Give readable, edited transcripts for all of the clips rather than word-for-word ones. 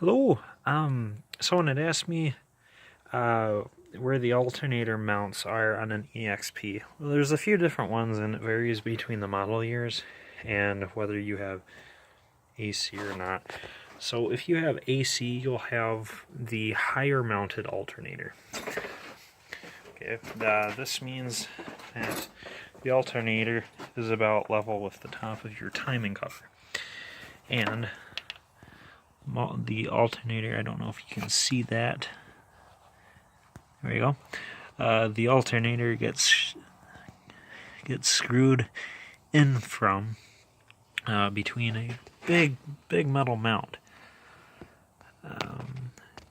Hello. Someone had asked me where the alternator mounts are on an EXP. Well, there's a few different ones, and it varies between the model years and whether you have AC or not. So if you have AC, you'll have the higher mounted alternator. Okay, this means that the alternator is about level with the top of your timing cover. And the alternator, I don't know if you can see that. There you go. The alternator gets screwed in from between a big metal mount.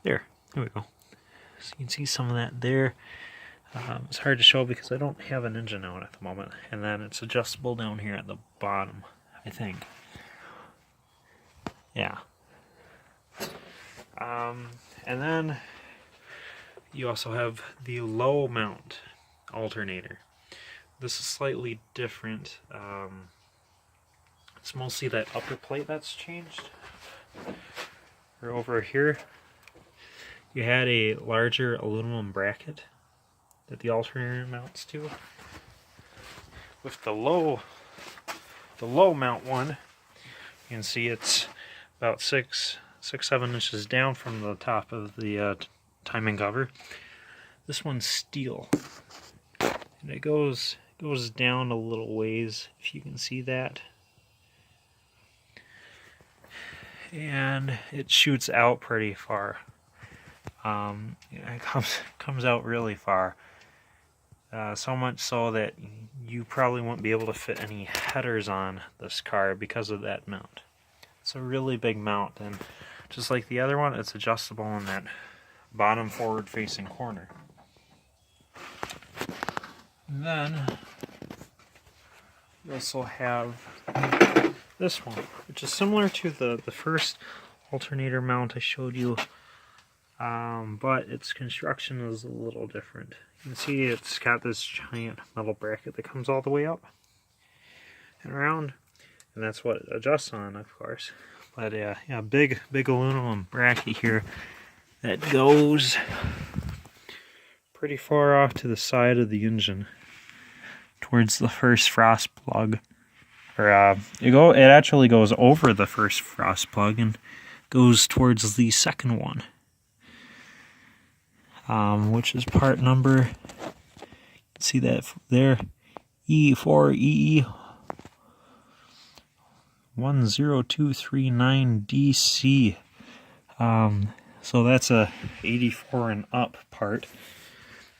There we go. So you can see some of that there. It's hard to show because I don't have an engine out at the moment, and then it's adjustable down here at the bottom, I think. Yeah. And then you also have the low mount alternator. This is slightly different. It's mostly that upper plate that's changed. Or over here, you had a larger aluminum bracket that the alternator mounts to. With the low mount one, you can see it's about 6-7 inches down from the top of the timing cover. This one's steel, and it goes down a little ways, if you can see that, and it shoots out pretty far. It comes out really far, so much so that you probably won't be able to fit any headers on this car because of that mount. It's a really big mount, and just like the other one, it's adjustable in that bottom forward facing corner. And then you also have this one, which is similar to the first alternator mount I showed you, but its construction is a little different. You can see it's got this giant metal bracket that comes all the way up and around, and that's what it adjusts on, of course. But yeah, big aluminum bracket here that goes pretty far off to the side of the engine towards the first frost plug. Or it actually goes over the first frost plug and goes towards the second one, which is part number, see that there, E4EE 10239DC. So that's a 84 and up part.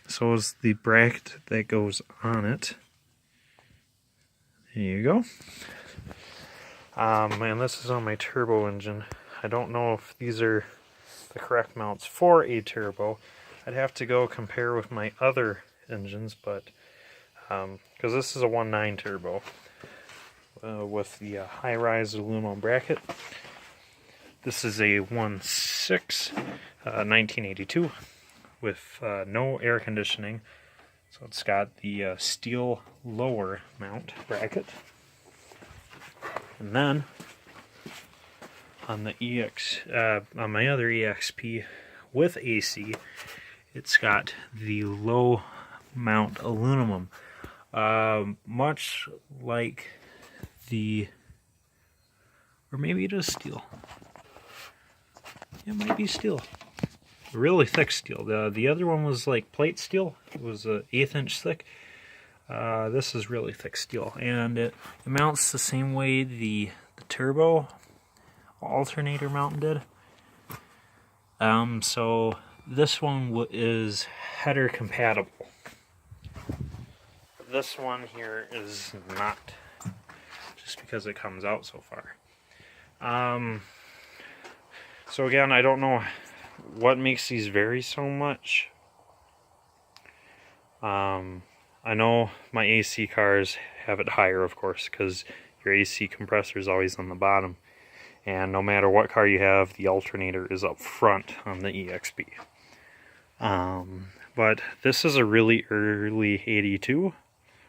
So is the bracket that goes on it. There you go. And this is on my turbo engine. I don't know if these are the correct mounts for a turbo. I'd have to go compare with my other engines, but because this is a 1.9 turbo with the high-rise aluminum bracket. This is a 1.6 1982 with no air conditioning. So it's got the steel lower mount bracket. And then on the on my other EXP with AC, it's got the low mount aluminum, much like or maybe it is steel. It might be steel. Really thick steel. The other one was like plate steel. It was an 1/8 inch thick. This is really thick steel, and it mounts the same way the turbo alternator mount did. So this one is header compatible. This one here is not, just because it comes out so far. So again, I don't know what makes these vary so much. I know my AC cars have it higher, of course, because your AC compressor is always on the bottom, and no matter what car you have, the alternator is up front on the EXP. But this is a really early 82,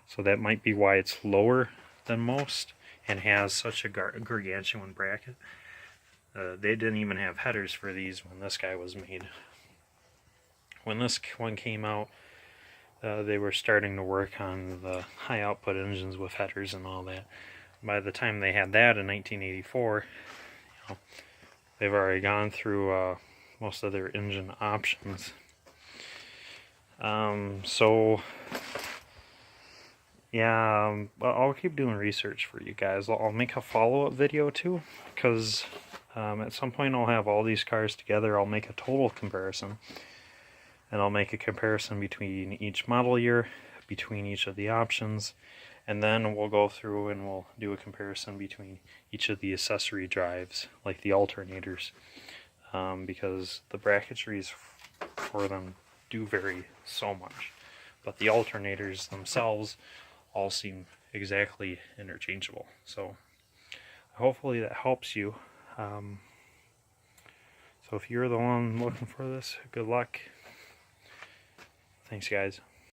so that might be why it's lower than most and has such a gargantuan bracket. They didn't even have headers for these when this guy was made. When this one came out, they were starting to work on the high output engines with headers and all that. By the time they had that in 1984, you know, they've already gone through most of their engine options. So yeah, I'll keep doing research for you guys. I'll make a follow-up video too, because at some point I'll have all these cars together. I'll make a total comparison, and I'll make a comparison between each model year, between each of the options, and then we'll go through and we'll do a comparison between each of the accessory drives, like the alternators, because the bracketries for them do vary so much, but the alternators themselves all seem exactly interchangeable. So hopefully that helps you. So if you're the one looking for this, good luck. Thanks, guys.